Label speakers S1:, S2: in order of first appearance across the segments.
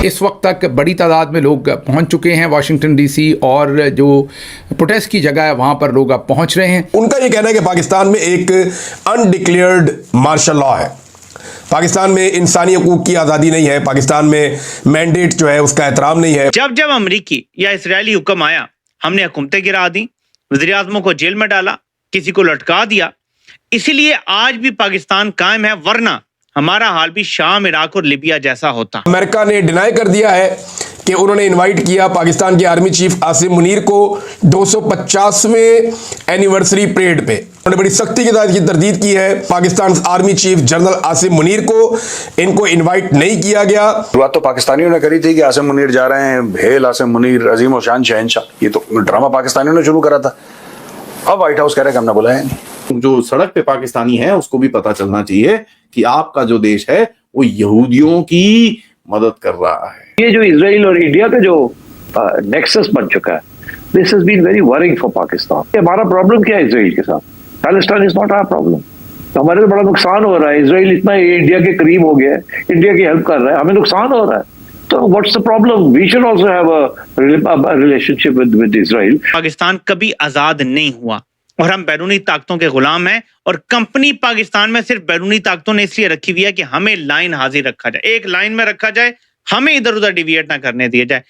S1: इस वक्त तक बड़ी तादाद में लोग पहुंच चुके हैं वाशिंगटन डीसी, और जो प्रोटेस्ट की जगह है वहां पर लोग अब पहुंच रहे हैं।
S2: उनका ये कहना है कि पाकिस्तान में एक अनडिक्लेयर्ड मार्शल लॉ है, पाकिस्तान में इंसानी हकूक की आज़ादी नहीं है, पाकिस्तान में मैंडेट जो है उसका एहतराम नहीं है।
S3: जब जब अमरीकी या इसराइली हुक्म आया, हमने हुकूमतें गिरा दी, वज़ीर आज़मों को जेल में डाला, किसी को लटका दिया। इसीलिए आज भी पाकिस्तान कायम है, वरना हमारा हाल भी शाम, इराक और लिबिया जैसा होता।
S2: अमेरिका ने डिनाई कर दिया है कि उन्होंने इनवाइट किया पाकिस्तान के आर्मी चीफ आसिम मुनीर को 250वें एनिवर्सरी परेड पे। उन्होंने बड़ी सख्ती के साथ ये तरदीद की है Pakistan army chief general Asim Munir को इनको इनवाइट नहीं किया गया।
S4: शुरुआत तो पाकिस्तानियों ने करी थी कि आसिम मुनीर जा रहे हैं, हेल आसिम मुनीर, अजीम और शान शहनशाह, ये तो ड्रामा पाकिस्तानियों ने शुरू करा था। अब व्हाइट हाउस कह रहे हैं कि हमने बुलाया नहीं।
S5: जो सड़क पे पाकिस्तानी है उसको भी पता चलना चाहिए कि आपका जो देश है वो यहूदियों की मदद कर रहा है।
S6: ये जो इजराइल और इंडिया का जो नेक्सस बन चुका है, this has been very worrying for Pakistan. हमारा प्रॉब्लम क्या है इजराइल के साथ? Palestine is not our problem. तो हमारे तो बड़ा नुकसान हो रहा है। इजराइल इतना इंडिया के करीब हो गया है, इंडिया की हेल्प कर रहा है, हमें नुकसान हो रहा है। तो what's the problem? We should also have a relationship with Israel.
S3: Pakistan कभी आजाद नहीं हुआ और हम बैरूनी ताकतों के गुलाम हैं, और कंपनी पाकिस्तान में सिर्फ बैरूनी ताकतों ने इसलिए रखी हुई है कि हमें लाइन हाजिर रखा जाए, एक लाइन में रखा जाए, हमें इधर उधर डिविएट ना करने दिया जाए।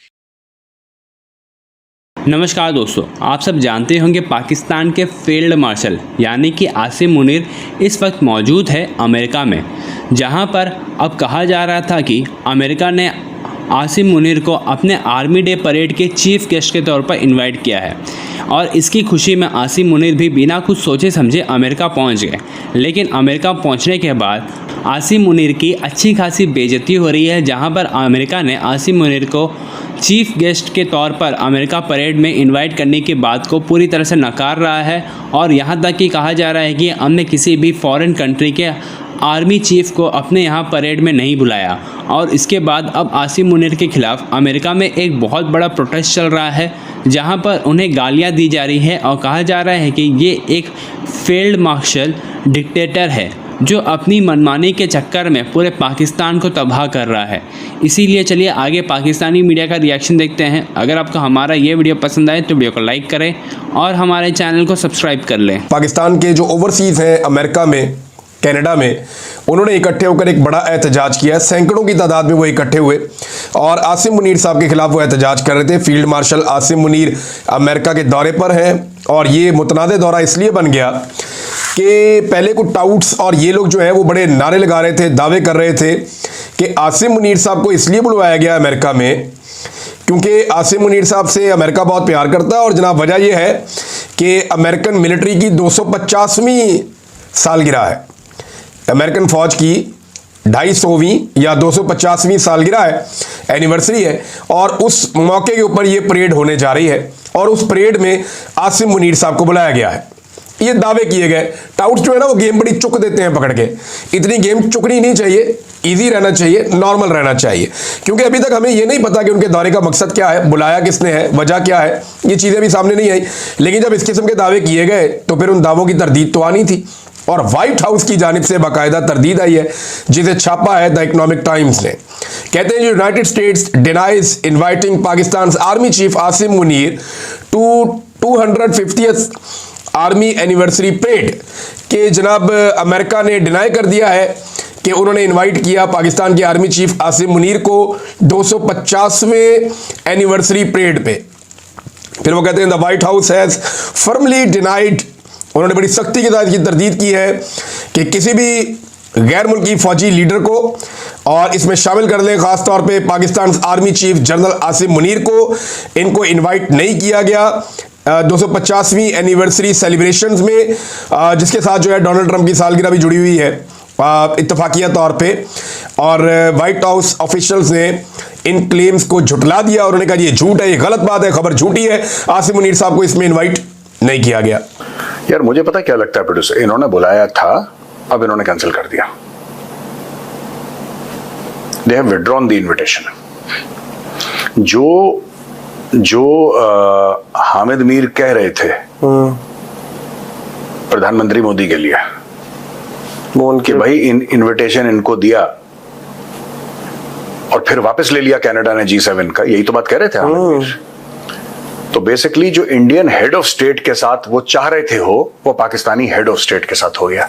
S7: नमस्कार दोस्तों, आप सब जानते होंगे पाकिस्तान के फील्ड मार्शल यानी कि आसिम मुनीर इस वक्त मौजूद है अमेरिका में, जहां पर अब कहा जा रहा था कि अमेरिका ने आसिम मुनीर को अपने आर्मी डे परेड के चीफ गेस्ट के तौर पर इनवाइट किया है, और इसकी खुशी में आसिम मुनीर भी बिना कुछ सोचे समझे अमेरिका पहुंच गए। लेकिन अमेरिका पहुंचने के बाद आसिम मुनीर की अच्छी खासी बेइज्जती हो रही है, जहां पर अमेरिका ने आसिम मुनीर को चीफ गेस्ट के तौर पर अमेरिका परेड में इनवाइट करने की बात को पूरी तरह से नकार रहा है, और यहां तक कि कहा जा रहा है कि हमने किसी भी फॉरेन कंट्री के आर्मी चीफ को अपने यहाँ परेड में नहीं बुलाया। और इसके बाद अब आसिम मुनीर के खिलाफ अमेरिका में एक बहुत बड़ा प्रोटेस्ट चल रहा है, जहाँ पर उन्हें गालियाँ दी जा रही है और कहा जा रहा है कि ये एक फील्ड मार्शल डिक्टेटर है जो अपनी मनमानी के चक्कर में पूरे पाकिस्तान को तबाह कर रहा है। इसीलिए चलिए आगे पाकिस्तानी मीडिया का रिएक्शन देखते हैं। अगर आपको हमारा ये वीडियो पसंद आए तो वीडियो को लाइक करें और हमारे चैनल को सब्सक्राइब कर लें।
S2: पाकिस्तान के जो ओवरसीज़ हैं अमेरिका में, कनाडा में, उन्होंने इकट्ठे होकर एक बड़ा एहतजाज किया। सैकड़ों की तादाद में वो इकट्ठे हुए और आसिम मुनीर साहब के खिलाफ वो एहतजाज कर रहे थे। Field marshal Asim Munir America के दौरे पर हैं, और ये मुतनादे दौरा इसलिए बन गया कि पहले कुछ टाउट्स और ये लोग जो है वो बड़े नारे लगा रहे थे, दावे कर रहे थे कि आसिम मुनीर साहब को इसलिए बुलवाया गया अमेरिका में क्योंकि आसिम मुनीर साहब से अमेरिका बहुत प्यार करता है। और जनाब वजह यह है कि अमेरिकन मिलिट्री की 250वीं सालगिरह है, अमेरिकन फौज की 250वीं या 250वीं सालगिरह है, एनिवर्सरी है, और उस मौके के ऊपर ये परेड होने जा रही है और उस परेड में आसिम मुनीर साहब को बुलाया गया है। ये दावे किए गए। टाउट्स जो है ना वो गेम बड़ी चुक देते हैं पकड़ के। इतनी गेम चुकनी नहीं चाहिए, इजी रहना चाहिए, नॉर्मल रहना चाहिए, क्योंकि अभी तक हमें ये नहीं पता कि उनके दौरे का मकसद क्या है, बुलाया किसने है, वजह क्या है, ये चीज़ें भी सामने नहीं आई। लेकिन जब इस किस्म के दावे किए गए तो फिर उन दावों की तरदीद तो आनी थी, और व्हाइट हाउस की जानिब से बाकायदा तरदीद आई है, जिसे छापा है द इकोनॉमिक टाइम्स ने। कहते हैं United States denies inviting Pakistan army chief Asim Munir to 250th army anniversary parade के जनाब अमेरिका ने डिनाई कर दिया है कि उन्होंने इनवाइट किया पाकिस्तान के आर्मी चीफ आसिम मुनीर को 250वें एनिवर्सरी परेड पे। फिर वो कहते हैं the white house has firmly denied, उन्होंने बड़ी सख्ती के साथ ये तरदीद की है कि किसी भी गैर मुल्की फौजी लीडर को, और इसमें शामिल कर लें ख़ास तौर पे Pakistan army chief general Asim Munir को, इनको इनवाइट नहीं किया गया 250वीं एनिवर्सरी सेलिब्रेशंस में, जिसके साथ जो है डोनाल्ड ट्रंप की सालगिरह भी जुड़ी हुई है इत्तफाकिया तौर पे। और वाइट हाउस ऑफिशियल्स ने इन क्लेम्स को झुटला दिया और उन्होंने कहा ये झूठ है, ये गलत बात है, खबर झूठी है, आसिम मुनीर साहब को इसमें इनवाइट नहीं किया गया।
S4: यार मुझे पता क्या लगता है प्रोड्यूसर, इन्होंने बुलाया था, अब इन्होंने कैंसिल कर दिया। They have withdrawn the invitation. जो हामिद मीर कह रहे थे प्रधानमंत्री मोदी के लिए कि भाई इनविटेशन इनको दिया और फिर वापस ले लिया कनाडा ने G7 का, यही तो बात कह रहे थे हामिद मीर। तो बेसिकली जो इंडियन हेड ऑफ स्टेट के साथ वो चाह रहे थे हो, वो पाकिस्तानी हेड ऑफ स्टेट के साथ हो गया।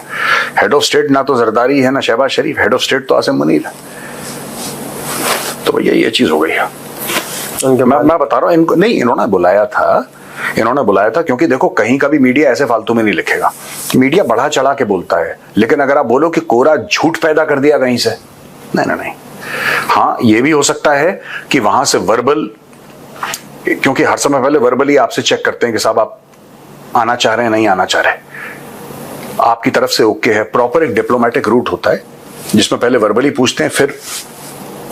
S4: हेड ऑफ स्टेट ना तो जरदारी है ना शहबाज शरीफ, हेड ऑफ स्टेट तो आसिम मुनीर है। तो भैया ये चीज हो गई है। मैं बता रहा हूं इनको नहीं, इन्होंने बुलाया था क्योंकि देखो कहीं का भी मीडिया ऐसे फालतू में नहीं लिखेगा, मीडिया बढ़ा चढ़ा के बोलता है। लेकिन अगर आप बोलो कि कोरा झूठ पैदा कर दिया कहीं से, नहीं। हाँ ये भी हो सकता है कि वहां से वर्बल, क्योंकि हर समय पहले वर्बली आपसे चेक करते हैं कि साहब आप आना चाह रहे हैं नहीं आना चाह रहे, आपकी तरफ से ओके है। प्रॉपर एक डिप्लोमेटिक रूट होता है जिसमें पहले वर्बली पूछते हैं, फिर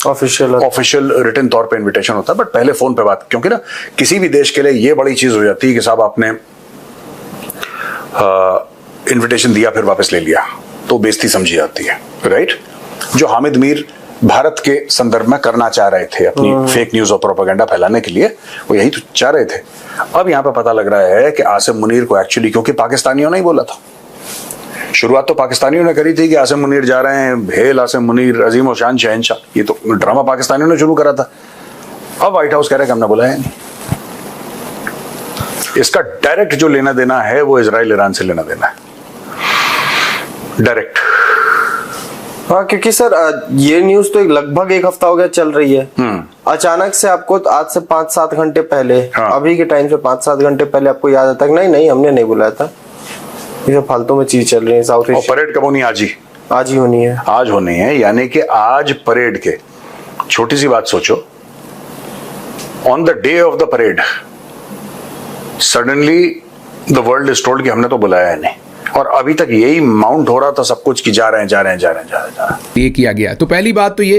S4: ऑफिशियल रिटन तौर पे इनविटेशन होता है। बट पहले फोन पे बात, क्योंकि ना किसी भी देश के लिए ये बड़ी चीज हो जाती है कि साहब आपने इनविटेशन दिया फिर वापस ले लिया, तो बेइज्जती समझी जाती है, राइट। जो हामिद मीर भारत के संदर्भ में करना चाह रहे थे अपनी फेक न्यूज और प्रोपेगेंडा फैलाने के लिए, वो यही तो चाह रहे थे। अब यहाँ पे पता लग रहा है कि आसिम मुनीर को एक्चुअली, क्योंकि पाकिस्तानियों ने ही बोला था, शुरुआत तो पाकिस्तानियों ने करी थी कि आसिम मुनीर जा रहे हैं, हेल आसिम मुनीर अजीम और शान शहंशाह, ये तो ड्रामा पाकिस्तानियों ने शुरू करा था। अब व्हाइट हाउस कह रहा है कि हमने बुलाया नहीं। इसका डायरेक्ट जो लेना देना है वो इजराइल ईरान से लेना देना है, डायरेक्ट।
S8: हाँ, क्योंकि सर ये न्यूज तो लगभग एक हफ्ता हो गया चल रही है। अचानक से आपको आज से 5-7 घंटे पहले, अभी के टाइम से 5-7 घंटे पहले आपको याद आता है नहीं हमने नहीं बुलाया था, ये फालतू में चीज चल रही है साउथ एशिया।
S4: परेड कब होनी? आज ही होनी है। आज होनी है, यानी कि आज परेड के, छोटी सी बात सोचो, on the day of the parade suddenly the world is told कि हमने तो बुलाया है नहीं, और अभी तक यही माउंट हो रहा था सब कुछ कि जा रहे हैं।
S1: ये किया गया। तो पहली बात तो ये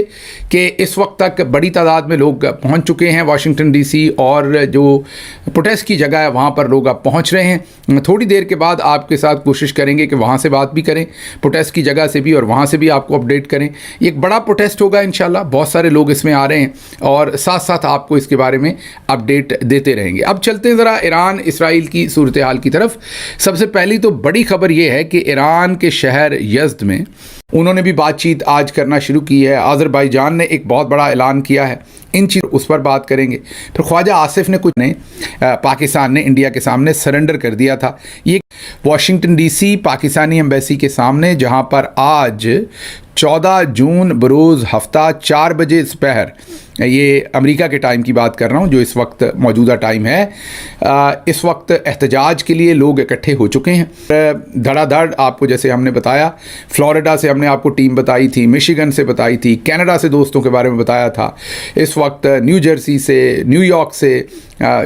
S1: कि इस वक्त तक बड़ी तादाद में लोग पहुंच चुके हैं वाशिंगटन डीसी, और जो प्रोटेस्ट की जगह है वहां पर लोग अब पहुंच रहे हैं। थोड़ी देर के बाद आपके साथ कोशिश करेंगे कि वहां से बात भी करें, प्रोटेस्ट की जगह से भी, और वहां से भी आपको अपडेट करें। एक बड़ा प्रोटेस्ट होगा इंशाल्लाह, बहुत सारे लोग इसमें आ रहे हैं और साथ साथ आपको इसके बारे में अपडेट देते रहेंगे। अब चलते हैं ज़रा ईरान इसराइल की सूरत हाल की तरफ। सबसे पहली तो बड़ी खबर यह है कि ईरान के शहर यज़्द में उन्होंने भी बातचीत आज करना शुरू की है। अज़रबैजान ने एक बहुत बड़ा ऐलान किया है, इन चीज़ उस पर बात करेंगे। फिर ख्वाजा आसिफ ने कुछ ने पाकिस्तान ने इंडिया के सामने सरेंडर कर दिया था। ये वाशिंगटन डीसी पाकिस्तानी एम्बेसी के सामने, जहां पर आज 14 जून बरोज़ हफ्ता 4 बजे दोपहर, ये अमेरिका के टाइम की बात कर रहा हूँ जो इस वक्त मौजूदा टाइम है, इस वक्त एहतजाज के लिए लोग इकट्ठे हो चुके हैं धड़ाधड़। आपको जैसे हमने बताया, फ्लोरिडा से हमने आपको टीम बताई थी, मिशिगन से बताई थी, कनाडा से दोस्तों के बारे में बताया था, इस वक्त न्यू जर्सी से, न्यूयॉर्क से,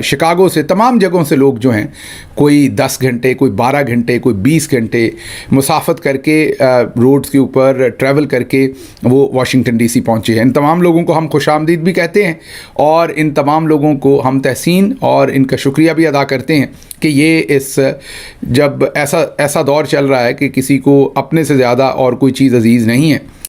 S1: शिकागो से, तमाम जगहों से लोग जो हैं, कोई 10 घंटे, कोई 12 घंटे, कोई 20 घंटे मुसाफत करके रोड्स के ऊपर ट्रैवल करके वो वाशिंगटन डीसी पहुँचे हैं। इन तमाम लोगों को हम खुशामदीद भी कहते हैं और इन तमाम लोगों को हम तहसीन और इनका शुक्रिया भी अदा करते हैं कि ये इस जब ऐसा दौर चल रहा है कि किसी को अपने से ज़्यादा और कोई चीज़ अजीज़ नहीं है,